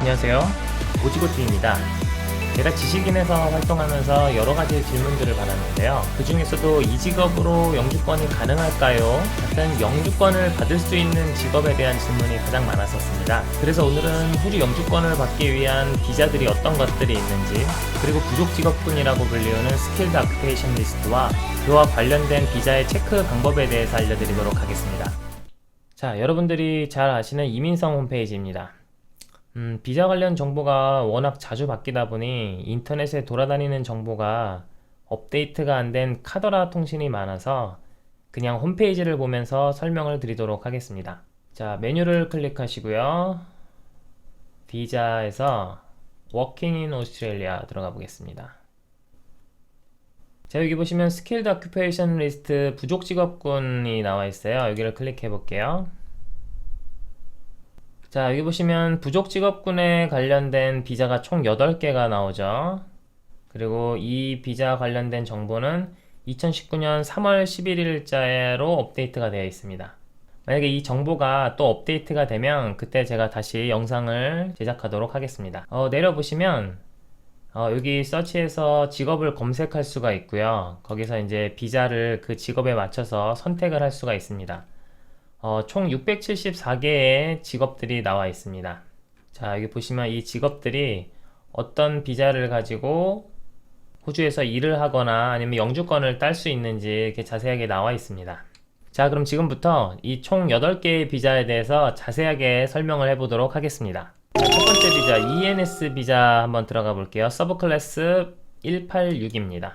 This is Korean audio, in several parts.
안녕하세요. 오지고티입니다. 제가 지식인에서 활동하면서 여러가지 질문들을 받았는데요. 그 중에서도 이 직업으로 영주권이 가능할까요? 같은 영주권을 받을 수 있는 직업에 대한 질문이 가장 많았었습니다. 그래서 오늘은 호주 영주권을 받기 위한 비자들이 어떤 것들이 있는지, 그리고 부족 직업군이라고 불리우는 스킬드 아큐페이션 리스트와 그와 관련된 비자의 체크 방법에 대해서 알려드리도록 하겠습니다. 자, 여러분들이 잘 아시는 이민성 홈페이지입니다. 비자 관련 정보가 워낙 자주 바뀌다 보니 인터넷에 돌아다니는 정보가 업데이트가 안 된 카더라 통신이 많아서 그냥 홈페이지를 보면서 설명을 드리도록 하겠습니다. 자, 메뉴를 클릭하시고요. 비자에서 Working in Australia 들어가 보겠습니다. 자, 여기 보시면 Skilled Occupation List 부족 직업군이 나와 있어요. 여기를 클릭해 볼게요. 자, 여기 보시면 부족 직업군에 관련된 비자가 총 8개가 나오죠. 그리고 이 비자 관련된 정보는 2019년 3월 11일자로 업데이트가 되어 있습니다. 만약에 이 정보가 또 업데이트가 되면 그때 제가 다시 영상을 제작하도록 하겠습니다. 내려보시면 여기 서치에서 직업을 검색할 수가 있고요. 거기서 이제 비자를 그 직업에 맞춰서 선택을 할 수가 있습니다. 총 674개의 직업들이 나와 있습니다. 자, 여기 보시면 이 직업들이 어떤 비자를 가지고 호주에서 일을 하거나 아니면 영주권을 딸 수 있는지 이렇게 자세하게 나와 있습니다. 자, 그럼 지금부터 이 총 8개의 비자에 대해서 자세하게 설명을 해보도록 하겠습니다. 자, 첫 번째 비자, ENS 비자 한번 들어가 볼게요. 서브 클래스 186입니다.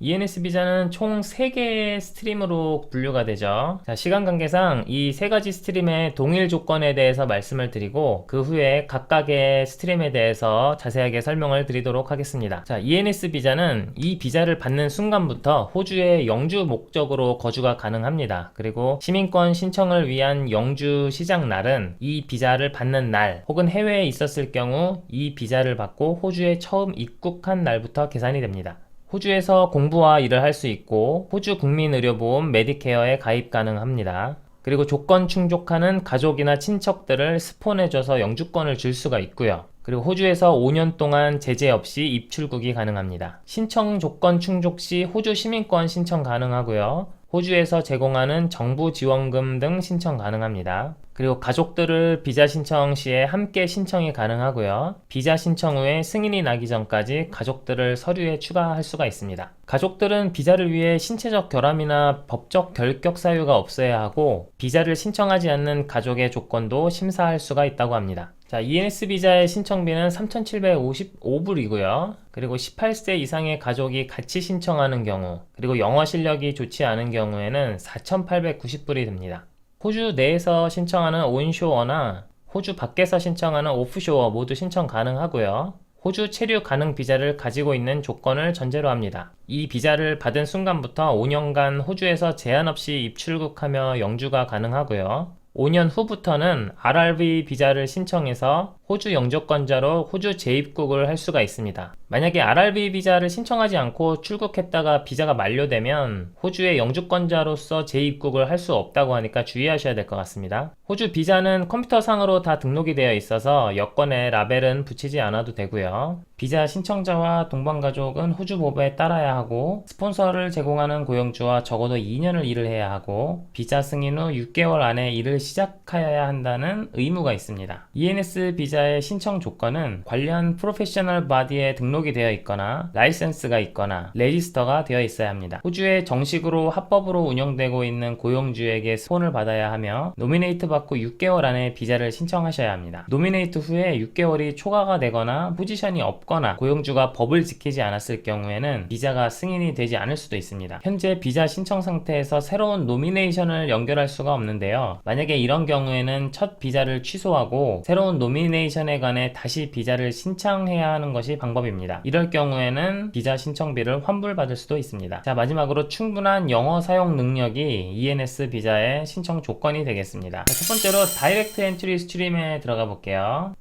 ENS 비자는 총 3개의 스트림으로 분류가 되죠. 자, 시간 관계상 이 3가지 스트림의 동일 조건에 대해서 말씀을 드리고 그 후에 각각의 스트림에 대해서 자세하게 설명을 드리도록 하겠습니다. 자, ENS 비자는 이 비자를 받는 순간부터 호주의 영주 목적으로 거주가 가능합니다. 그리고 시민권 신청을 위한 영주 시작 날은 이 비자를 받는 날 혹은 해외에 있었을 경우 이 비자를 받고 호주에 처음 입국한 날부터 계산이 됩니다. 호주에서 공부와 일을 할 수 있고 호주 국민의료보험 메디케어에 가입 가능합니다. 그리고 조건 충족하는 가족이나 친척들을 스폰해줘서 영주권을 줄 수가 있고요. 그리고 호주에서 5년 동안 제재 없이 입출국이 가능합니다. 신청 조건 충족 시 호주 시민권 신청 가능하고요. 호주에서 제공하는 정부 지원금 등 신청 가능합니다. 그리고 가족들을 비자 신청 시에 함께 신청이 가능하고요. 비자 신청 후에 승인이 나기 전까지 가족들을 서류에 추가할 수가 있습니다. 가족들은 비자를 위해 신체적 결함이나 법적 결격 사유가 없어야 하고 비자를 신청하지 않는 가족의 조건도 심사할 수가 있다고 합니다. 자, ENS 비자의 신청비는 3,755불이고요. 그리고 18세 이상의 가족이 같이 신청하는 경우, 그리고 영어 실력이 좋지 않은 경우에는 4,890불이 듭니다. 호주 내에서 신청하는 온쇼어나 호주 밖에서 신청하는 오프쇼어 모두 신청 가능하고요. 호주 체류 가능 비자를 가지고 있는 조건을 전제로 합니다. 이 비자를 받은 순간부터 5년간 호주에서 제한 없이 입출국하며 영주가 가능하고요. 5년 후부터는 RRV 비자를 신청해서 호주 영주권자로 호주 재입국을 할 수가 있습니다. 만약에 RRV 비자를 신청하지 않고 출국했다가 비자가 만료되면 호주의 영주권자로서 재입국을 할 수 없다고 하니까 주의하셔야 될 것 같습니다. 호주 비자는 컴퓨터상으로 다 등록이 되어 있어서 여권에 라벨은 붙이지 않아도 되고요. 비자 신청자와 동반가족은 호주 법에 따라야 하고 스폰서를 제공하는 고용주와 적어도 2년을 일을 해야 하고 비자 승인 후 6개월 안에 일을 시작해야 한다는 의무가 있습니다. ENS 비자의 신청 조건은 관련 프로페셔널 바디에 등록이 되어 있거나 라이센스가 있거나 레지스터가 되어 있어야 합니다. 호주에 정식으로 합법으로 운영되고 있는 고용주에게 스폰을 받아야 하며 노미네이트 받고 6개월 안에 비자를 신청하셔야 합니다. 노미네이트 후에 6개월이 초과가 되거나 포지션이 없거나 고용주가 법을 지키지 않았을 경우에는 비자가 승인이 되지 않을 수도 있습니다. 현재 비자 신청 상태에서 새로운 노미네이션을 연결할 수가 없는데요. 만약에 이런 경우에는 첫 비자를 취소하고 새로운 노미네이션에 관해 다시 비자를 신청해야 하는 것이 방법입니다. 이럴 경우에는 비자 신청비를 환불받을 수도 있습니다. 자, 마지막으로 충분한 영어 사용 능력이 ENS 비자의 신청 조건이 되겠습니다. 첫 번째로 다이렉트 엔트리 스트림에 들어가 볼게요.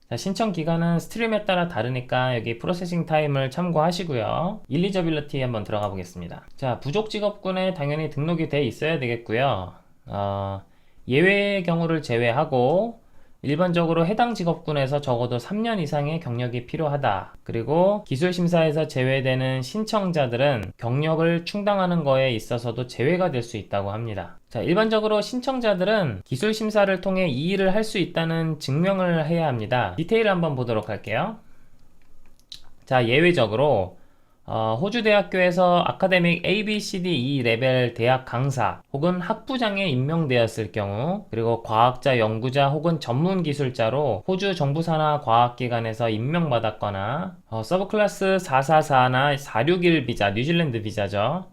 자, 신청 기간은 스트림에 따라 다르니까 여기 프로세싱 타임을 참고하시고요. 일리저빌리티 한번 들어가 보겠습니다. 자, 부족 직업군에 당연히 등록이 돼 있어야 되겠고요. 예외의 경우를 제외하고 일반적으로 해당 직업군에서 적어도 3년 이상의 경력이 필요하다. 그리고 기술심사에서 제외되는 신청자들은 경력을 충당하는 거에 있어서도 제외가 될 수 있다고 합니다. 자, 일반적으로 신청자들은 기술심사를 통해 이 일을 할 수 있다는 증명을 해야 합니다. 디테일을 한번 보도록 할게요. 자, 예외적으로 호주 대학교에서 아카데믹 ABCDE 레벨 대학 강사 혹은 학부장에 임명되었을 경우, 그리고 과학자, 연구자 혹은 전문 기술자로 호주 정부 산하 과학기관에서 임명받았거나 서브클래스 444나 461 비자, 뉴질랜드 비자죠.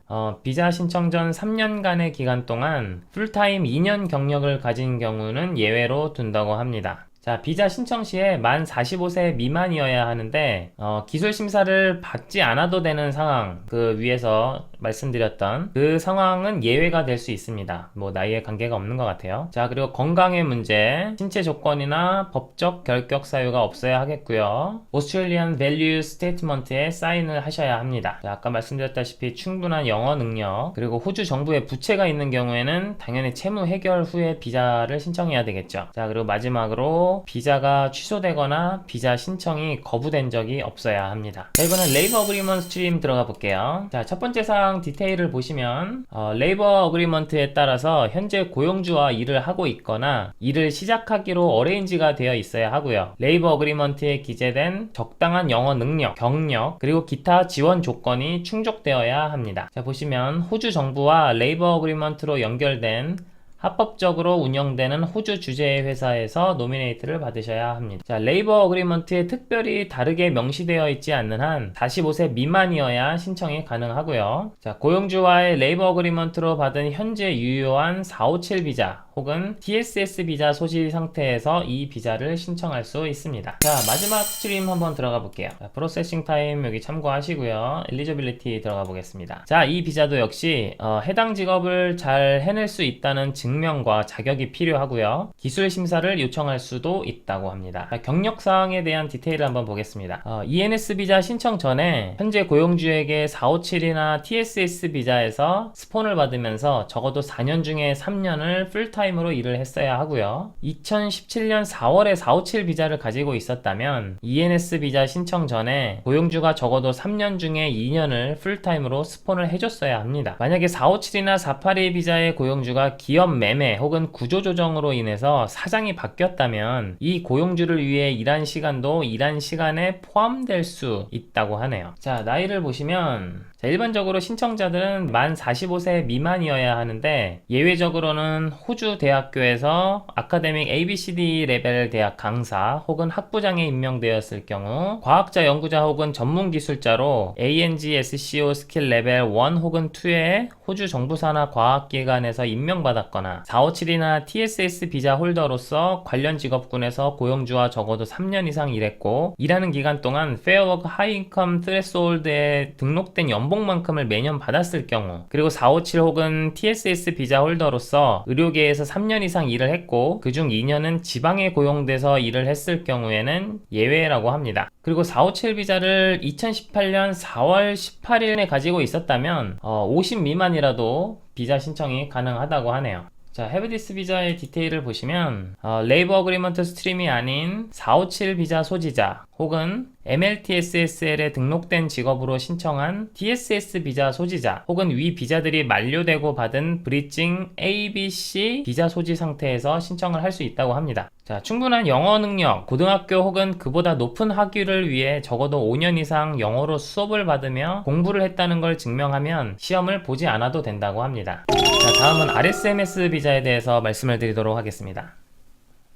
비자 신청 전 3년간의 기간 동안 풀타임 2년 경력을 가진 경우는 예외로 둔다고 합니다. 자, 비자 신청 시에 만 45세 미만이어야 하는데 기술 심사를 받지 않아도 되는 상황, 그 위에서 말씀드렸던 그 상황은 예외가 될 수 있습니다. 뭐 나이에 관계가 없는 것 같아요. 자, 그리고 건강의 문제, 신체 조건이나 법적 결격 사유가 없어야 하겠고요. 오스트레일리안 밸류 스테이트먼트에 사인을 하셔야 합니다. 자, 아까 말씀드렸다시피 충분한 영어 능력, 그리고 호주 정부에 부채가 있는 경우에는 당연히 채무 해결 후에 비자를 신청해야 되겠죠. 자, 그리고 마지막으로 비자가 취소되거나 비자 신청이 거부된 적이 없어야 합니다. 자, 이번엔 레이버 어그리먼트 스트림 들어가 볼게요. 자, 첫 번째 사항 디테일을 보시면 레이버 어그리먼트에 따라서 현재 고용주와 일을 하고 있거나 일을 시작하기로 어레인지가 되어 있어야 하고요. 레이버 어그리먼트에 기재된 적당한 영어 능력, 경력, 그리고 기타 지원 조건이 충족되어야 합니다. 자, 보시면 호주 정부와 레이버 어그리먼트로 연결된 합법적으로 운영되는 호주 주재 회사에서 노미네이트를 받으셔야 합니다. 자, 레이버 어그리먼트에 특별히 다르게 명시되어 있지 않는 한 45세 미만이어야 신청이 가능하고요. 자, 고용주와의 레이버 어그리먼트로 받은 현재 유효한 457 비자 혹은 TSS 비자 소지 상태에서 이 비자를 신청할 수 있습니다. 자, 마지막 스트림 한번 들어가 볼게요. 자, 프로세싱 타임 여기 참고하시고요. 엘리지빌리티 들어가 보겠습니다. 자, 이 비자도 역시 해당 직업을 잘 해낼 수 있다는 증명과 자격이 필요하고요. 기술 심사를 요청할 수도 있다고 합니다. 자, 경력 사항에 대한 디테일을 한번 보겠습니다. ENS 비자 신청 전에 현재 고용주에게 457이나 TSS 비자에서 스폰을 받으면서 적어도 4년 중에 3년을 풀타임으로 일을 했어야 하고요. 2017년 4월에 457 비자를 가지고 있었다면 ENS 비자 신청 전에 고용주가 적어도 3년 중에 2년을 풀타임으로 스폰을 해줬어야 합니다. 만약에 457이나 482 비자의 고용주가 기업 매매 혹은 구조조정으로 인해서 사장이 바뀌었다면 이 고용주를 위해 일한 시간도 일한 시간에 포함될 수 있다고 하네요. 자, 나이를 보시면 자, 일반적으로 신청자들은 만 45세 미만이어야 하는데 예외적으로는 호주 대학교에서 아카데믹 ABCD 레벨 대학 강사 혹은 학부장에 임명되었을 경우 과학자, 연구자 혹은 전문 기술자로 ANGSCO 스킬 레벨 1 혹은 2에 호주 정부 산하 과학기관에서 임명받았거나 457이나 TSS 비자 홀더로서 관련 직업군에서 고용주와 적어도 3년 이상 일했고 일하는 기간 동안 페어워크 하이인컴 트레스홀드에 등록된 연봉만큼을 매년 받았을 경우, 그리고 457 혹은 TSS 비자 홀더로서 의료계에서 3년 이상 일을 했고 그중 2년은 지방에 고용돼서 일을 했을 경우에는 예외라고 합니다. 그리고 457 비자를 2018년 4월 18일에 가지고 있었다면 50 미만이라도 비자 신청이 가능하다고 하네요. 자, 헤브디스 비자의 디테일을 보시면 레이버 어그리먼트 스트림이 아닌 457 비자 소지자 혹은 MLTSSL에 등록된 직업으로 신청한 TSS 비자 소지자 혹은 위 비자들이 만료되고 받은 브리징 ABC 비자 소지 상태에서 신청을 할 수 있다고 합니다. 자, 충분한 영어 능력, 고등학교 혹은 그보다 높은 학위를 위해 적어도 5년 이상 영어로 수업을 받으며 공부를 했다는 걸 증명하면 시험을 보지 않아도 된다고 합니다. 자, 다음은 RSMS 비자에 대해서 말씀을 드리도록 하겠습니다.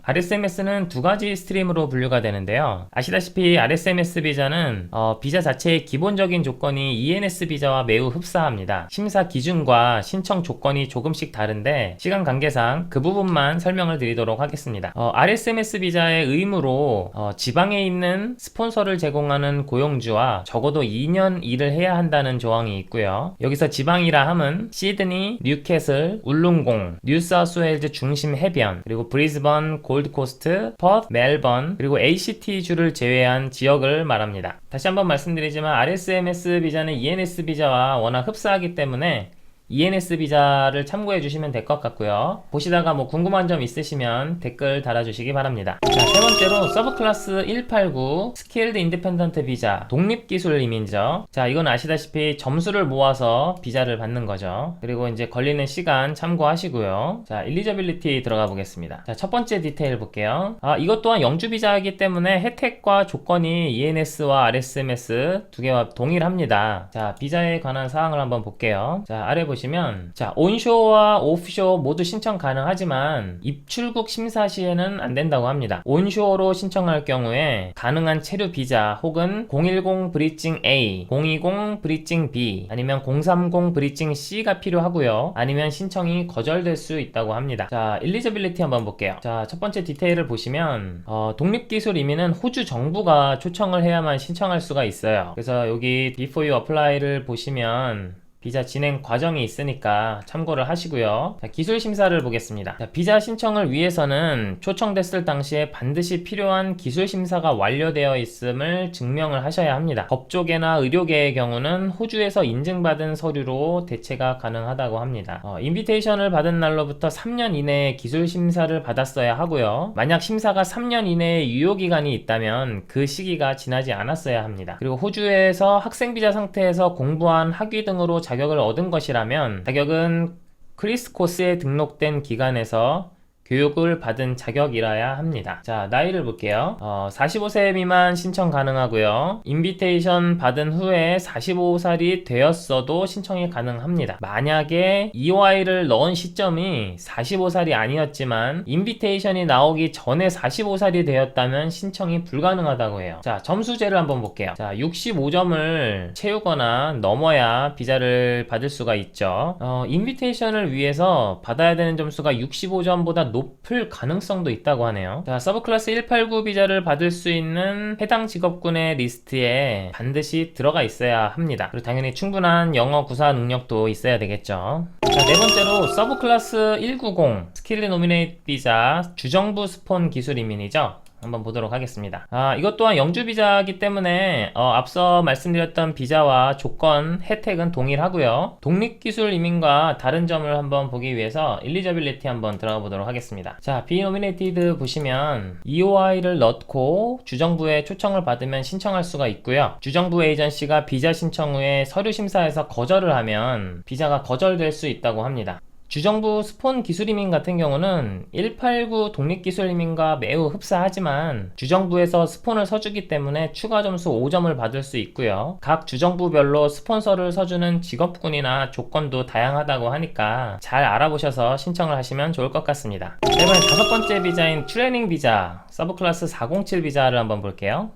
RSMS는 두 가지 스트림으로 분류가 되는데요. 아시다시피 RSMS 비자는 비자 자체의 기본적인 조건이 ENS 비자와 매우 흡사합니다. 심사 기준과 신청 조건이 조금씩 다른데 시간 관계상 그 부분만 설명을 드리도록 하겠습니다. RSMS 비자의 의무로 지방에 있는 스폰서를 제공하는 고용주와 적어도 2년 일을 해야 한다는 조항이 있고요. 여기서 지방이라 함은 시드니, 뉴캐슬, 울룬공, 뉴사우스웨일즈 중심 해변, 그리고 브리즈번, 골드코스트, 퍼트, 멜번, 그리고 ACT주를 제외한 지역을 말합니다. 다시 한번 말씀드리지만 RSMS 비자는 ENS 비자와 워낙 흡사하기 때문에 ENS 비자를 참고해 주시면 될 것 같고요. 보시다가 뭐 궁금한 점 있으시면 댓글 달아주시기 바랍니다. 자, 세 번째로 서브클래스 189 스킬드 인디펜던트 비자 독립기술 이민죠. 자, 이건 아시다시피 점수를 모아서 비자를 받는 거죠. 그리고 이제 걸리는 시간 참고하시고요. 자, 일리저빌리티 들어가 보겠습니다. 자, 첫 번째 디테일 볼게요. 이것 또한 영주 비자이기 때문에 혜택과 조건이 ENS와 RSMS 두 개와 동일합니다. 자, 비자에 관한 사항을 한번 볼게요. 자, 아래 보시면 자, 온쇼와 오프쇼 모두 신청 가능하지만 입출국 심사 시에는 안 된다고 합니다. 온쇼로 신청할 경우에 가능한 체류 비자 혹은 010 브리징 A, 020 브리징 B, 아니면 030 브리징 C가 필요하고요. 아니면 신청이 거절될 수 있다고 합니다. 자, 일리저빌리티 한번 볼게요. 자, 첫 번째 디테일을 보시면 독립기술 이민은 호주 정부가 초청을 해야만 신청할 수가 있어요. 그래서 여기 Before you apply를 보시면 비자 진행 과정이 있으니까 참고를 하시고요. 자, 기술 심사를 보겠습니다. 자, 비자 신청을 위해서는 초청됐을 당시에 반드시 필요한 기술 심사가 완료되어 있음을 증명을 하셔야 합니다. 법조계나 의료계의 경우는 호주에서 인증받은 서류로 대체가 가능하다고 합니다. 인비테이션을 받은 날로부터 3년 이내에 기술 심사를 받았어야 하고요. 만약 심사가 3년 이내에 유효기간이 있다면 그 시기가 지나지 않았어야 합니다. 그리고 호주에서 학생비자 상태에서 공부한 학위 등으로 자격을 얻은 것이라면 자격은 크리스 코스에 등록된 기관에서 교육을 받은 자격이라야 합니다. 자, 나이를 볼게요. 45세 미만 신청 가능하고요. 인비테이션 받은 후에 45살이 되었어도 신청이 가능합니다. 만약에 EY를 넣은 시점이 45살이 아니었지만 인비테이션이 나오기 전에 45살이 되었다면 신청이 불가능하다고 해요. 자, 점수제를 한번 볼게요. 자, 65점을 채우거나 넘어야 비자를 받을 수가 있죠. 인비테이션을 위해서 받아야 되는 점수가 65점보다 높을 가능성도 있다고 하네요. 자, 서브클래스 189 비자를 받을 수 있는 해당 직업군의 리스트에 반드시 들어가 있어야 합니다. 그리고 당연히 충분한 영어 구사 능력도 있어야 되겠죠. 자, 네 번째로 서브클래스 190 스킬드 노미네이트 비자 주정부 스폰 기술 이민이죠. 한번 보도록 하겠습니다. 이것 또한 영주 비자이기 때문에 앞서 말씀드렸던 비자와 조건, 혜택은 동일하고요. 독립기술 이민과 다른 점을 한번 보기 위해서 일리저빌리티 한번 들어가 보도록 하겠습니다. 자, 비노미네이티드 보시면 EOI를 넣고 주정부에 초청을 받으면 신청할 수가 있고요. 주정부 에이전시가 비자 신청 후에 서류 심사에서 거절을 하면 비자가 거절될 수 있다고 합니다. 주정부 스폰 기술이민 같은 경우는 189 독립기술이민과 매우 흡사하지만 주정부에서 스폰을 서주기 때문에 추가 점수 5점을 받을 수 있고요. 각 주정부별로 스폰서를 서주는 직업군이나 조건도 다양하다고 하니까 잘 알아보셔서 신청을 하시면 좋을 것 같습니다. 이번엔 다섯 번째 비자인 트레이닝 비자, 서브클래스 407 비자를 한번 볼게요.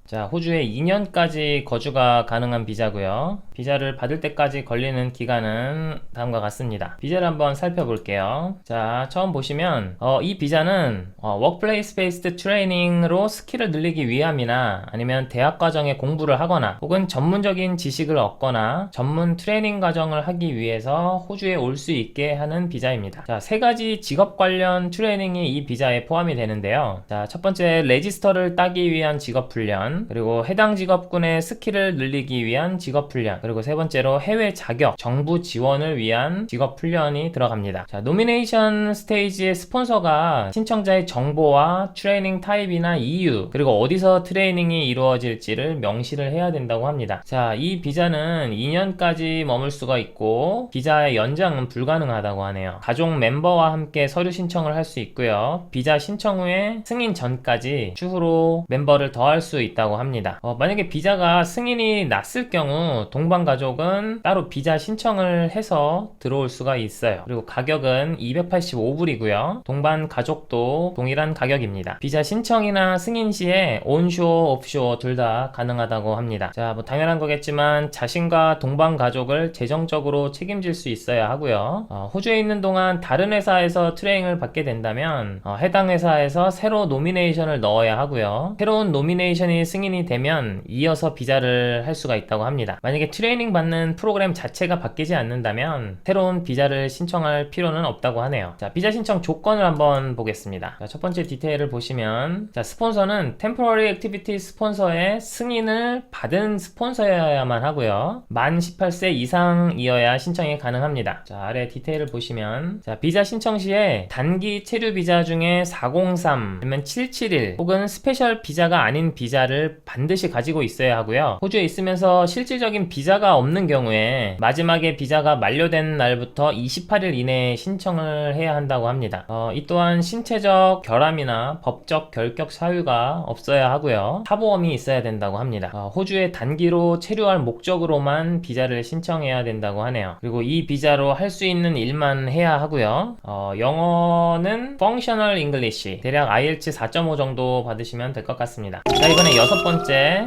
자, 호주에 2년까지 거주가 가능한 비자고요. 비자를 받을 때까지 걸리는 기간은 다음과 같습니다. 비자를 한번 살펴볼게요. 자, 처음 보시면 이 비자는 워크플레이스 베이스드 트레이닝으로 스킬을 늘리기 위함이나 아니면 대학 과정에 공부를 하거나 혹은 전문적인 지식을 얻거나 전문 트레이닝 과정을 하기 위해서 호주에 올 수 있게 하는 비자입니다. 자, 세 가지 직업 관련 트레이닝이 이 비자에 포함이 되는데요. 자, 첫 번째 레지스터를 따기 위한 직업 훈련, 그리고 해당 직업군의 스킬을 늘리기 위한 직업 훈련, 그리고 세 번째로 해외 자격, 정부 지원을 위한 직업 훈련이 들어갑니다. 자, 노미네이션 스테이지의 스폰서가 신청자의 정보와 트레이닝 타입이나 이유, 그리고 어디서 트레이닝이 이루어질지를 명시를 해야 된다고 합니다. 자, 이 비자는 2년까지 머물 수가 있고 비자의 연장은 불가능하다고 하네요. 가족 멤버와 함께 서류 신청을 할 수 있고요. 비자 신청 후에 승인 전까지 추후로 멤버를 더할 수 있다고 합니다. 만약에 비자가 승인이 났을 경우 동반 가족은 따로 비자 신청을 해서 들어올 수가 있어요. 그리고 가격은 285불이고요. 동반 가족도 동일한 가격입니다. 비자 신청이나 승인 시에 온쇼, 오프쇼 둘 다 가능하다고 합니다. 자, 뭐 당연한 거겠지만 자신과 동반 가족을 재정적으로 책임질 수 있어야 하고요. 호주에 있는 동안 다른 회사에서 트레이닝을 받게 된다면 해당 회사에서 새로 노미네이션을 넣어야 하고요. 새로운 노미네이션이 승인 승인이 되면 이어서 비자를 할 수가 있다고 합니다. 만약에 트레이닝 받는 프로그램 자체가 바뀌지 않는다면 새로운 비자를 신청할 필요는 없다고 하네요. 자, 비자 신청 조건을 한번 보겠습니다. 자, 첫 번째 디테일을 보시면, 자, 스폰서는 Temporary Activity 스폰서의 승인을 받은 스폰서여야만 하고요. 만 18세 이상이어야 신청이 가능합니다. 자, 아래 디테일을 보시면, 자, 비자 신청 시에 단기 체류 비자 중에 403 아니면 771 혹은 스페셜 비자가 아닌 비자를 반드시 가지고 있어야 하고요. 호주에 있으면서 실질적인 비자가 없는 경우에 마지막에 비자가 만료된 날부터 28일 이내에 신청을 해야 한다고 합니다. 이 또한 신체적 결함이나 법적 결격 사유가 없어야 하고요. 사보험이 있어야 된다고 합니다. 호주에 단기로 체류할 목적으로만 비자를 신청해야 된다고 하네요. 그리고 이 비자로 할 수 있는 일만 해야 하고요. 영어는 Functional English, 대략 IELTS 4.5 정도 받으시면 될 것 같습니다. 자, 이번에 여섯 번째,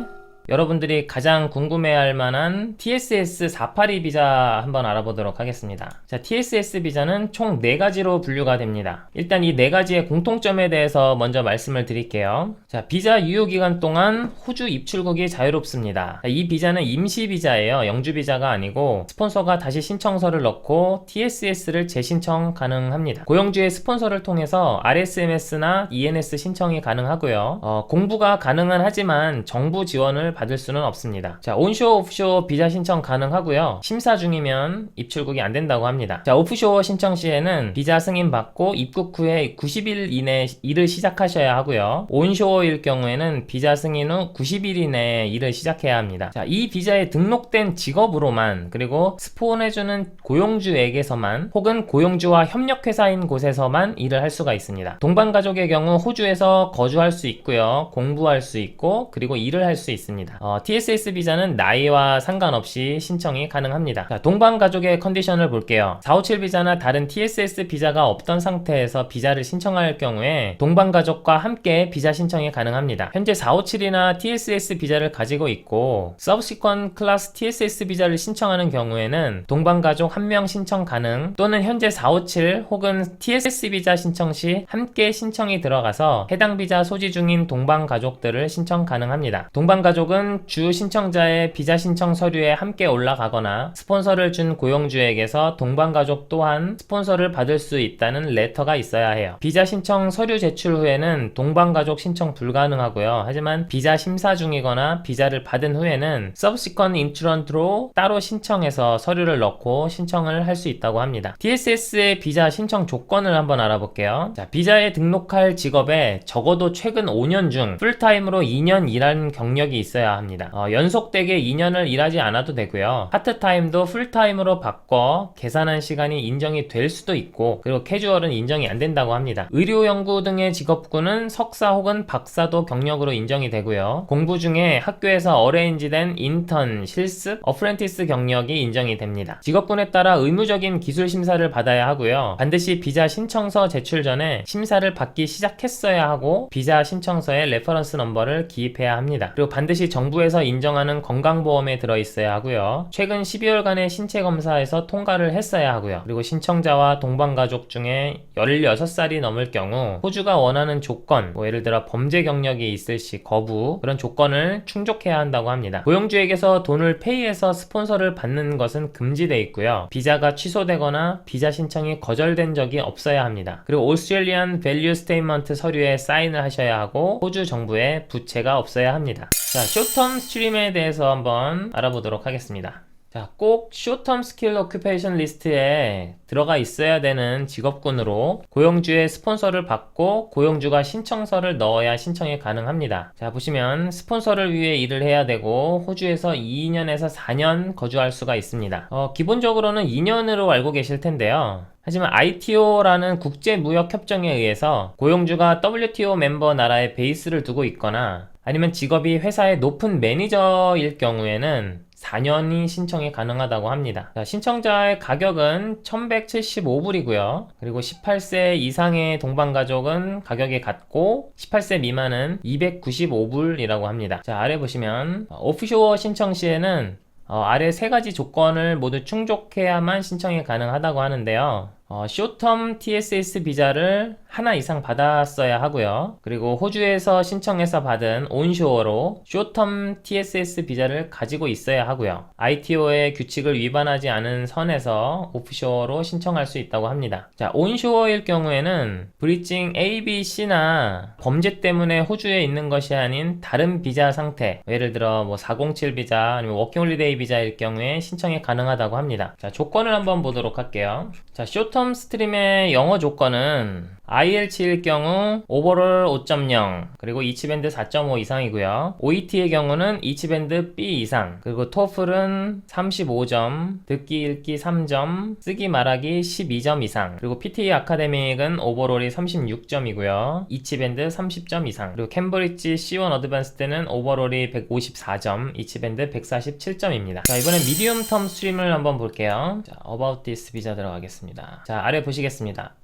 여러분들이 가장 궁금해할 만한 TSS 482 비자 한번 알아보도록 하겠습니다. 자, TSS 비자는 총 4가지로 분류가 됩니다. 일단 이 4가지의 공통점에 대해서 먼저 말씀을 드릴게요. 자, 비자 유효기간 동안 호주 입출국이 자유롭습니다. 자, 이 비자는 임시 비자예요. 영주 비자가 아니고 스폰서가 다시 신청서를 넣고 TSS를 재신청 가능합니다. 고용주의 스폰서를 통해서 RSMS나 ENS 신청이 가능하고요. 공부가 가능은 하지만 정부 지원을 받을 수는 없습니다. 자, 온쇼어, 오프쇼어 비자 신청 가능하고요. 심사 중이면 입출국이 안 된다고 합니다. 자, 오프쇼어 신청 시에는 비자 승인 받고 입국 후에 90일 이내에 일을 시작하셔야 하고요. 온쇼어일 경우에는 비자 승인 후 90일 이내에 일을 시작해야 합니다. 자, 이 비자에 등록된 직업으로만, 그리고 스폰해주는 고용주에게서만 혹은 고용주와 협력회사인 곳에서만 일을 할 수가 있습니다. 동반가족의 경우 호주에서 거주할 수 있고요. 공부할 수 있고, 그리고 일을 할 수 있습니다. TSS 비자는 나이와 상관없이 신청이 가능합니다. 자, 동반가족의 컨디션을 볼게요. 457 비자나 다른 TSS 비자가 없던 상태에서 비자를 신청할 경우에 동반가족과 함께 비자 신청이 가능합니다. 현재 457이나 TSS 비자를 가지고 있고 Subsequent Class TSS 비자를 신청하는 경우에는 동반가족 1명 신청 가능, 또는 현재 457 혹은 TSS 비자 신청 시 함께 신청이 들어가서 해당 비자 소지 중인 동반가족들을 신청 가능합니다. 동반가족은 주 신청자의 비자 신청 서류에 함께 올라가거나 스폰서를 준 고용주에게서 동반가족 또한 스폰서를 받을 수 있다는 레터가 있어야 해요. 비자 신청 서류 제출 후에는 동반가족 신청 불가능하고요. 하지만 비자 심사 중이거나 비자를 받은 후에는 Subsequent Intrant로 따로 신청해서 서류를 넣고 신청을 할 수 있다고 합니다. TSS의 비자 신청 조건을 한번 알아볼게요. 자, 비자에 등록할 직업에 적어도 최근 5년 중 풀타임으로 2년 일한 경력이 있어야 합니다. 연속되게 2년을 일하지 않아도 되고요. 파트타임도 풀타임으로 바꿔 계산한 시간이 인정이 될 수도 있고, 그리고 캐주얼은 인정이 안 된다고 합니다. 의료연구 등의 직업군은 석사 혹은 박사도 경력으로 인정이 되고요. 공부 중에 학교에서 어레인지된 인턴, 실습, 어프렌티스 경력이 인정이 됩니다. 직업군에 따라 의무적인 기술 심사를 받아야 하고요. 반드시 비자 신청서 제출 전에 심사를 받기 시작했어야 하고 비자 신청서에 레퍼런스 넘버를 기입해야 합니다. 그리고 반드시 정부에서 인정하는 건강보험에 들어있어야 하고요. 최근 12월간의 신체검사에서 통과를 했어야 하고요. 그리고 신청자와 동반가족 중에 16살이 넘을 경우 호주가 원하는 조건, 예를 들어 범죄 경력이 있을 시 거부, 그런 조건을 충족해야 한다고 합니다. 고용주에게서 돈을 페이해서 스폰서를 받는 것은 금지되어 있고요. 비자가 취소되거나 비자 신청이 거절된 적이 없어야 합니다. 그리고 오스트레일리안 밸류 스테이먼트 서류에 사인을 하셔야 하고 호주 정부에 부채가 없어야 합니다. 자, 쇼텀 스트림에 대해서 한번 알아보도록 하겠습니다. 자, 꼭 쇼텀 스킬 오큐페이션 리스트에 들어가 있어야 되는 직업군으로 고용주의 스폰서를 받고 고용주가 신청서를 넣어야 신청이 가능합니다. 자, 보시면 스폰서를 위해 일을 해야 되고 호주에서 2년에서 4년 거주할 수가 있습니다. 기본적으로는 2년으로 알고 계실 텐데요. 하지만 ITO라는 국제무역협정에 의해서 고용주가 WTO 멤버 나라에 베이스를 두고 있거나 아니면 직업이 회사의 높은 매니저일 경우에는 4년이 신청이 가능하다고 합니다. 자, 신청자의 가격은 1175불이고요. 그리고 18세 이상의 동반가족은 가격이 같고 18세 미만은 295불이라고 합니다. 자, 아래 보시면 오프쇼어 신청 시에는 아래 3가지 조건을 모두 충족해야만 신청이 가능하다고 하는데요. 쇼텀 TSS 비자를 하나 이상 받았어야 하고요. 그리고 호주에서 신청해서 받은 온쇼어로 쇼텀 TSS 비자를 가지고 있어야 하고요. ITO의 규칙을 위반하지 않은 선에서 오프쇼어로 신청할 수 있다고 합니다. 자, 온쇼어일 경우에는 브리징 A, B, C나 범죄 때문에 호주에 있는 것이 아닌 다른 비자 상태, 예를 들어 뭐 407 비자 아니면 워킹홀리데이 비자일 경우에 신청이 가능하다고 합니다. 자, 조건을 한번 보도록 할게요. 자, 쇼텀 스트림의 영어 조건은 IELTS일 경우 오버롤 5.0 그리고 이치밴드 4.5 이상이고요. OET의 경우는 이치밴드 B 이상, 그리고 토플은 35점, 듣기 읽기 3점, 쓰기 말하기 12점 이상, 그리고 PTE 아카데믹은 오버롤이 36점이고요. 이치밴드 30점 이상, 그리고 캠브리지 C1 어드밴스드는 오버롤이 154점, 이치밴드 147점입니다. 자, 이번엔 미디움 텀 스트림을 한번 볼게요. 자, About This 비자 들어가겠습니다. 자, 아래 보시겠습니다.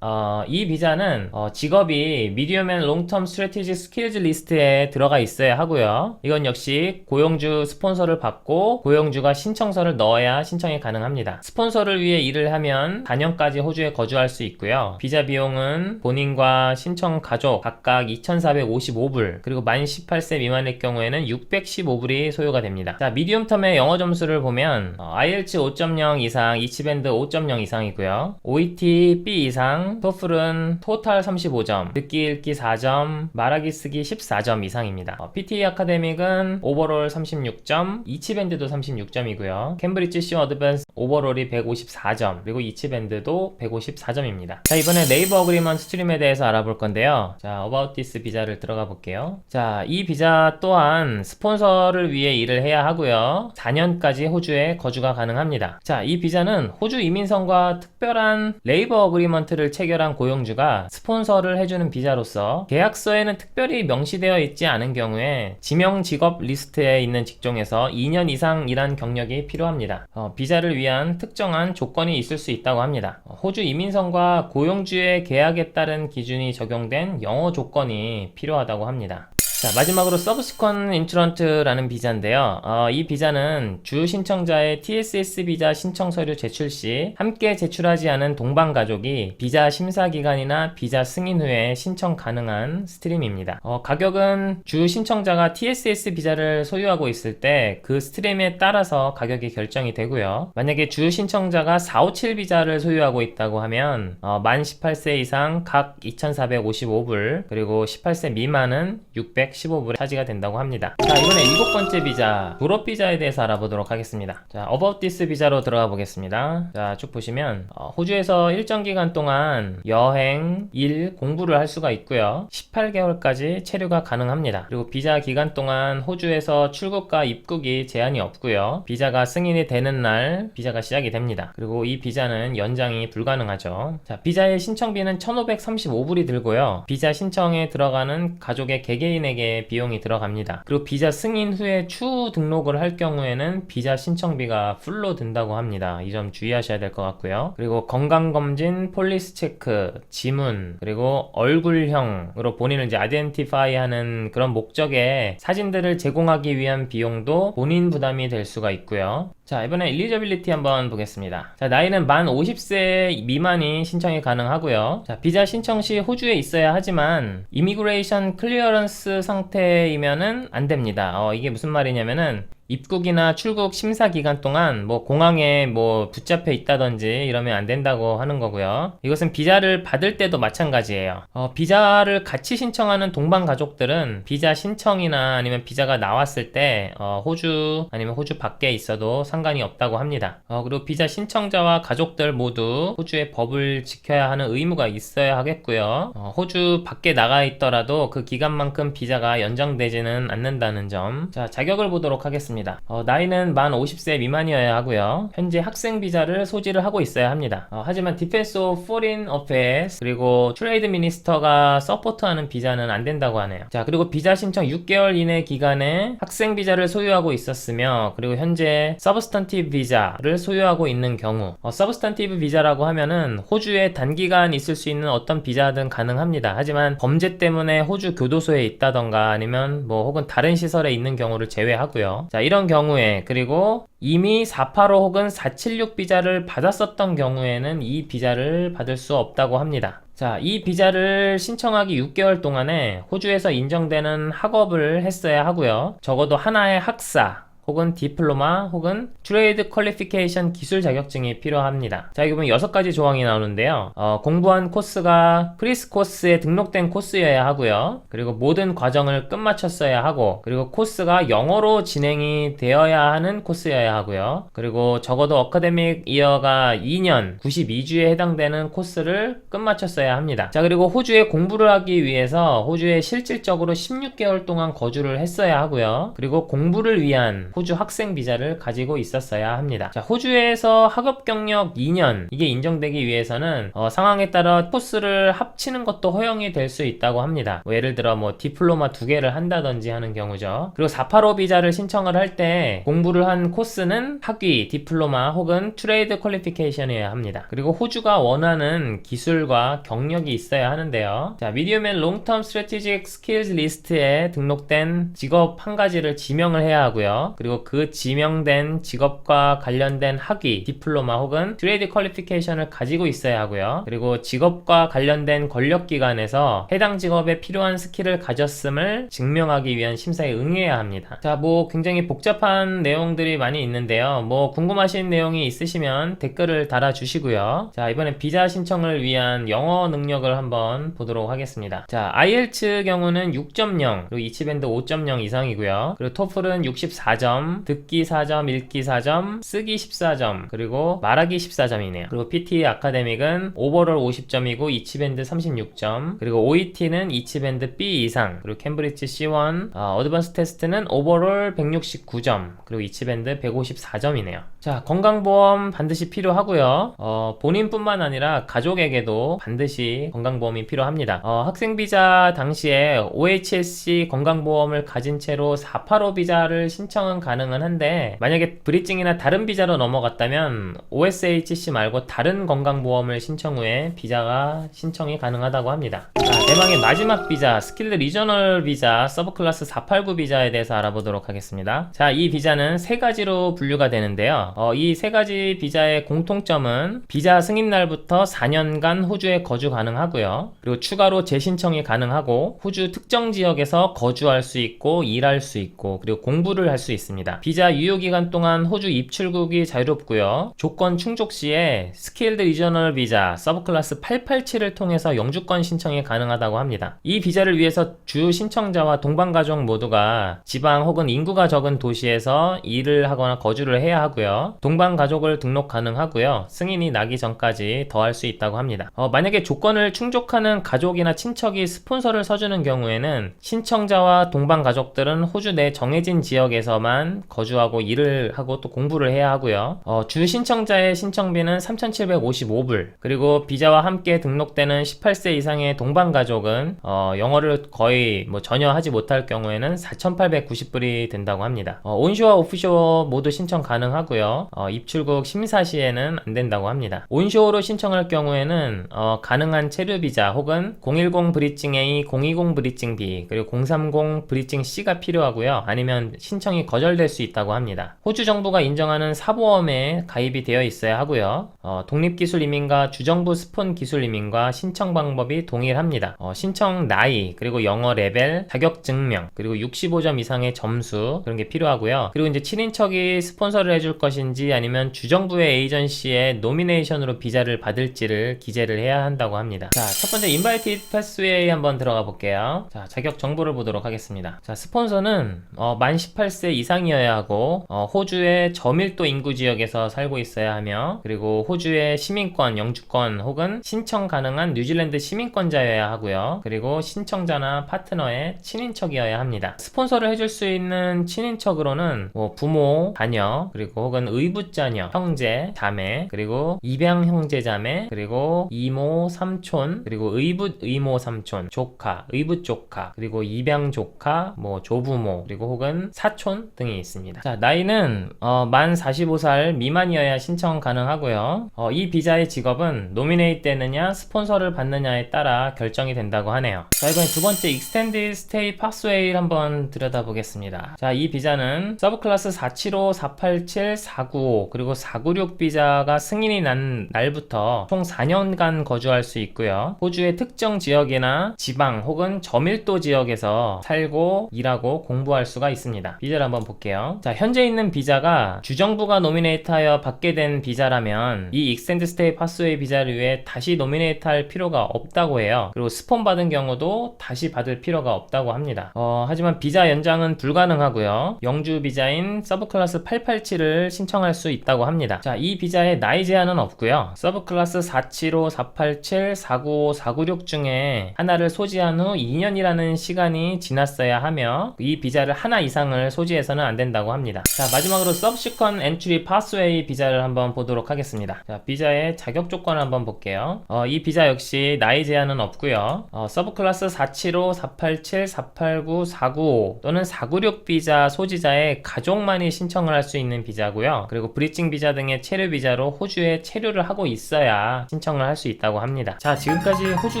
이 비자는 직업이 미디엄 앤 롱텀 스트래티지 스킬즈 리스트에 들어가 있어야 하고요. 이건 역시 고용주 스폰서를 받고 고용주가 신청서를 넣어야 신청이 가능합니다. 스폰서를 위해 일을 하면 4년까지 호주에 거주할 수 있고요. 비자 비용은 본인과 신청 가족 각각 2,455불, 그리고 만 18세 미만일 경우에는 615불이 소요가 됩니다. 자, 미디엄 텀의 영어 점수를 보면 IELTS 5.0 이상, 이치밴드 5.0 이상이고요. OET B 이상, 토플은 토탈 35점, 듣기 읽기 4점, 말하기 쓰기 14점 이상입니다. PTE 아카데믹은 오버롤 36점, 이치밴드도 36점이고요. 캠브리지 C1 어드밴스 오버롤이 154점, 그리고 이치밴드도 154점입니다. 자, 이번에 네이버 어그리먼트 스트림에 대해서 알아볼 건데요. 자, About This 비자를 들어가 볼게요. 자, 이 비자 또한 스폰서를 위해 일을 해야 하고요. 4년까지 호주에 거주가 가능합니다. 자, 이 비자는 호주 이민성과 특별한 레이버 어그리먼트를 체결한 고용주가 스폰서를 해주는 비자로서 계약서에는 특별히 명시되어 있지 않은 경우에 지명 직업 리스트에 있는 직종에서 2년 이상 일한 경력이 필요합니다. 비자를 위한 특정한 조건이 있을 수 있다고 합니다. 호주 이민성과 고용주의 계약에 따른 기준이 적용된 영어 조건이 필요하다고 합니다. 자, 마지막으로 서브시퀀 인트런트라는 비자인데요. 이 비자는 주 신청자의 TSS 비자 신청 서류 제출 시 함께 제출하지 않은 동반 가족이 비자 심사 기간이나 비자 승인 후에 신청 가능한 스트림입니다. 가격은 주 신청자가 TSS 비자를 소유하고 있을 때 그 스트림에 따라서 가격이 결정이 되고요. 만약에 주 신청자가 457 비자를 소유하고 있다고 하면 만 18세 이상 각 2,455불, 그리고 18세 미만은 615불에 차지가 된다고 합니다. 자, 이번에 7번째 비자, 졸업 비자에 대해서 알아보도록 하겠습니다. 자, About This 비자로 들어가 보겠습니다. 자, 쭉 보시면 호주에서 일정 기간 동안 여행, 일, 공부를 할 수가 있고요. 18개월까지 체류가 가능합니다. 그리고 비자 기간 동안 호주에서 출국과 입국이 제한이 없고요. 비자가 승인이 되는 날 비자가 시작이 됩니다. 그리고 이 비자는 연장이 불가능하죠. 자, 비자의 신청비는 1,535불이 들고요. 비자 신청에 들어가는 가족의 개개인에게 비용이 들어갑니다. 그리고 비자 승인 후에 추후 등록을 할 경우에는 비자 신청비가 풀로 든다고 합니다. 이 점 주의하셔야 될 것 같고요. 그리고 건강검진, 폴리스 체크, 지문, 그리고 얼굴형으로 본인을 이제 아이덴티파이 하는 그런 목적의 사진들을 제공하기 위한 비용도 본인 부담이 될 수가 있고요. 자, 이번에 엘리저빌리티 한번 보겠습니다. 자, 나이는 만 50세 미만이 신청이 가능하고요. 자, 비자 신청 시 호주에 있어야 하지만 이미그레이션 클리어런스 상태이면은 안 됩니다. 이게 무슨 말이냐면은 입국이나 출국 심사 기간 동안 뭐 공항에 뭐 붙잡혀 있다든지 이러면 안 된다고 하는 거고요. 이것은 비자를 받을 때도 마찬가지예요. 비자를 같이 신청하는 동반 가족들은 비자 신청이나 아니면 비자가 나왔을 때 호주 아니면 호주 밖에 있어도 상관이 없다고 합니다. 그리고 비자 신청자와 가족들 모두 호주의 법을 지켜야 하는 의무가 있어야 하겠고요. 호주 밖에 나가 있더라도 그 기간만큼 비자가 연장되지는 않는다는 점. 자, 자격을 보도록 하겠습니다. 나이는 만 50세 미만이어야 하고요. 현재 학생 비자를 소지를 하고 있어야 합니다. 하지만 디펜스 오브 포린 어페어스 그리고 트레이드 미니스터가 서포트하는 비자는 안 된다고 하네요. 자, 그리고 비자 신청 6개월 이내 기간에 학생 비자를 소유하고 있었으며, 그리고 현재 서브스턴티브 비자를 소유하고 있는 경우, 서브스턴티브 비자라고 하면은 호주에 단기간 있을 수 있는 어떤 비자든 가능합니다. 하지만 범죄 때문에 호주 교도소에 있다던가 아니면 뭐 혹은 다른 시설에 있는 경우를 제외하고요. 자, 이런 경우에, 그리고 이미 485 혹은 476 비자를 받았었던 경우에는 이 비자를 받을 수 없다고 합니다. 자, 이 비자를 신청하기 6개월 동안에 호주에서 인정되는 학업을 했어야 하고요. 적어도 하나의 학사 혹은 디플로마 혹은 트레이드 퀄리피케이션 기술 자격증이 필요합니다. 자, 여기 보면 6가지 조항이 나오는데요. 공부한 코스가 프리스 코스에 등록된 코스여야 하고요. 그리고 모든 과정을 끝마쳤어야 하고, 그리고 코스가 영어로 진행이 되어야 하는 코스여야 하고요. 그리고 적어도 어카데믹 이어가 2년 92주에 해당되는 코스를 끝마쳤어야 합니다. 자, 그리고 호주에 공부를 하기 위해서 호주에 실질적으로 16개월 동안 거주를 했어야 하고요. 그리고 공부를 위한 호주 학생 비자를 가지고 있었어야 합니다. 자, 호주에서 학업 경력 2년 이게 인정되기 위해서는 상황에 따라 코스를 합치는 것도 허용이 될 수 있다고 합니다. 뭐 예를 들어 뭐 디플로마 2개를 한다든지 하는 경우죠. 그리고 485 비자를 신청을 할 때 공부를 한 코스는 학위, 디플로마 혹은 트레이드 퀄리피케이션이어야 합니다. 그리고 호주가 원하는 기술과 경력이 있어야 하는데요. 자, 미디엄 앤 롱텀 스트래티직 스킬즈 리스트에 등록된 직업 한 가지를 지명을 해야 하고요. 그리고 그 지명된 직업과 관련된 학위, 디플로마 혹은 트레이드 퀄리피케이션을 가지고 있어야 하고요. 그리고 직업과 관련된 권력기관에서 해당 직업에 필요한 스킬을 가졌음을 증명하기 위한 심사에 응해야 합니다. 자, 뭐 굉장히 복잡한 내용들이 많이 있는데요. 뭐 궁금하신 내용이 있으시면 댓글을 달아주시고요. 자, 이번엔 비자 신청을 위한 영어 능력을 한번 보도록 하겠습니다. 자, IELTS 경우는 6.0, 그리고 이치밴드 5.0 이상이고요. 그리고 토플은 64점, 듣기 4점, 읽기 4점, 쓰기 14점, 그리고 말하기 14점이네요. 그리고 PT 아카데믹은 오버롤 50점이고 이치밴드 36점, 그리고 OET는 이치밴드 B 이상, 그리고 캠브리지 C1, 어드밴스 테스트는 오버롤 169점, 그리고 이치밴드 154점이네요. 자, 건강보험 반드시 필요하고요. 본인뿐만 아니라 가족에게도 반드시 건강보험이 필요합니다. 학생 비자 당시에 OHSC 건강보험을 가진 채로 485 비자를 신청은 가능은 한데, 만약에 브리징이나 다른 비자로 넘어갔다면 OSHC 말고 다른 건강보험을 신청 후에 비자가 신청이 가능하다고 합니다. 자, 대망의 마지막 비자, 스킬드 리저널 비자, 서브클래스 489 비자에 대해서 알아보도록 하겠습니다. 자, 이 비자는 3가지로 분류가 되는데요. 이 3가지 비자의 공통점은 비자 승인날부터 4년간 호주에 거주 가능하고요. 그리고 추가로 재신청이 가능하고, 호주 특정 지역에서 거주할 수 있고 일할 수 있고, 그리고 공부를 할 수 있습니다. 비자 유효기간 동안 호주 입출국이 자유롭고요. 조건 충족 시에 스킬드 리저널 비자 서브클래스 887을 통해서 영주권 신청이 가능하다고 합니다. 이 비자를 위해서 주 신청자와 동반가족 모두가 지방 혹은 인구가 적은 도시에서 일을 하거나 거주를 해야 하고요. 동반가족을 등록 가능하고요. 승인이 나기 전까지 더 할 수 있다고 합니다. 만약에 조건을 충족하는 가족이나 친척이 스폰서를 서주는 경우에는 신청자와 동반가족들은 호주 내 정해진 지역에서만 거주하고 일을 하고 또 공부를 해야 하고요. 주 신청자의 신청비는 3,755불, 그리고 비자와 함께 등록되는 18세 이상의 동반가족은 영어를 거의 전혀 하지 못할 경우에는 4,890불이 된다고 합니다. 온쇼어, 오프쇼어 모두 신청 가능하고요. 입출국 심사 시에는 안 된다고 합니다. 온쇼어로 신청할 경우에는 가능한 체류 비자 혹은 010 브리징 A, 020 브리징 B, 그리고 030 브리징 C가 필요하고요. 아니면 신청이 거절될 수 있다고 합니다. 호주 정부가 인정하는 사보험에 가입이 되어 있어야 하고요. 독립기술이민과 주정부 스폰 기술이민과 신청 방법이 동일합니다. 신청 나이, 그리고 영어 레벨, 자격 증명, 그리고 65점 이상의 점수, 그런 게 필요하고요. 그리고 이제 친인척이 스폰서를 해줄 것인지 아니면 주정부의 에이전시의 노미네이션으로 비자를 받을지를 기재를 해야 한다고 합니다. 자, 첫 번째 인바이티드 패스웨이 한번 들어가 볼게요. 자, 자격 정보를 보도록 하겠습니다. 자, 스폰서는 만 18세 이상이어야 하고, 호주의 저밀도 인구 지역에서 살고 있어야 하며, 그리고 호주의 시민권, 영주권 혹은 신청 가능한 뉴질랜드 시민권자여야 하고요. 그리고 신청자나 파트너의 친인척이어야 합니다. 스폰서를 해줄 수 있는 친인척으로는 부모, 자녀, 그리고 혹은 의붓자녀, 형제, 자매, 그리고 입양 형제 자매, 그리고 이모, 삼촌, 그리고 의붓 이모, 삼촌, 조카, 의붓 조카, 그리고 입양 조카, 조부모, 그리고 혹은 사촌 등이 기능이 있습니다. 자, 나이는 만 45살 미만이어야 신청 가능하고요. 이 비자의 직업은 노미네이트 되느냐 스폰서를 받느냐에 따라 결정이 된다고 하네요. 자, 이번에 두 번째 Extended Stay Pathway를 한번 들여다보겠습니다. 자, 이 비자는 서브클래스 475, 487, 495 그리고 496 비자가 승인이 난 날부터 총 4년간 거주할 수 있고요. 호주의 특정 지역이나 지방 혹은 저밀도 지역에서 살고 일하고 공부할 수가 있습니다. 비자를 한번 볼게요. 자, 현재 있는 비자가 주정부가 노미네이트하여 받게 된 비자라면 이 익스텐드 스테이 파스웨이 비자를 위해 다시 노미네이트할 필요가 없다고 해요. 그리고 스폰 받은 경우도 다시 받을 필요가 없다고 합니다. 하지만 비자 연장은 불가능하고요. 영주 비자인 서브클래스 887을 신청할 수 있다고 합니다. 자, 이 비자에 나이 제한은 없고요. 서브클래스 475, 487, 495, 496 중에 하나를 소지한 후 2년이라는 시간이 지났어야 하며 이 비자를 하나 이상을 소지해서는 안 된다고 합니다. 자, 마지막으로 Subsequent Entry Pathway 비자를 한번 보도록 하겠습니다. 자, 비자의 자격 조건을 한번 볼게요. 이 비자 역시 나이 제한은 없고요. 서브클래스 475, 487, 489, 495 또는 496 비자 소지자의 가족만이 신청을 할 수 있는 비자고요. 그리고 브리칭 비자 등의 체류 비자로 호주에 체류를 하고 있어야 신청을 할 수 있다고 합니다. 자, 지금까지 호주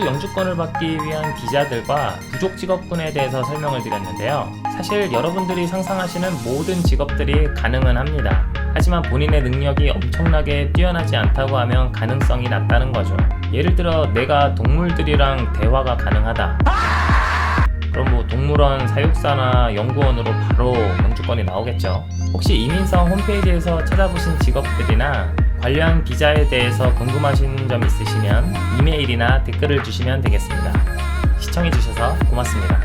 영주권을 받기 위한 비자들과 부족 직업군에 대해서 설명을 드렸는데요. 사실 여러분들이 상상하시는 모든 직업들이 가능은 합니다. 하지만 본인의 능력이 엄청나게 뛰어나지 않다고 하면 가능성이 낮다는 거죠. 예를 들어 내가 동물들이랑 대화가 가능하다. 그럼 뭐 동물원 사육사나 연구원으로 바로 영주권이 나오겠죠. 혹시 이민성 홈페이지에서 찾아보신 직업들이나 관련 비자에 대해서 궁금하신 점 있으시면 이메일이나 댓글을 주시면 되겠습니다. 시청해주셔서 고맙습니다.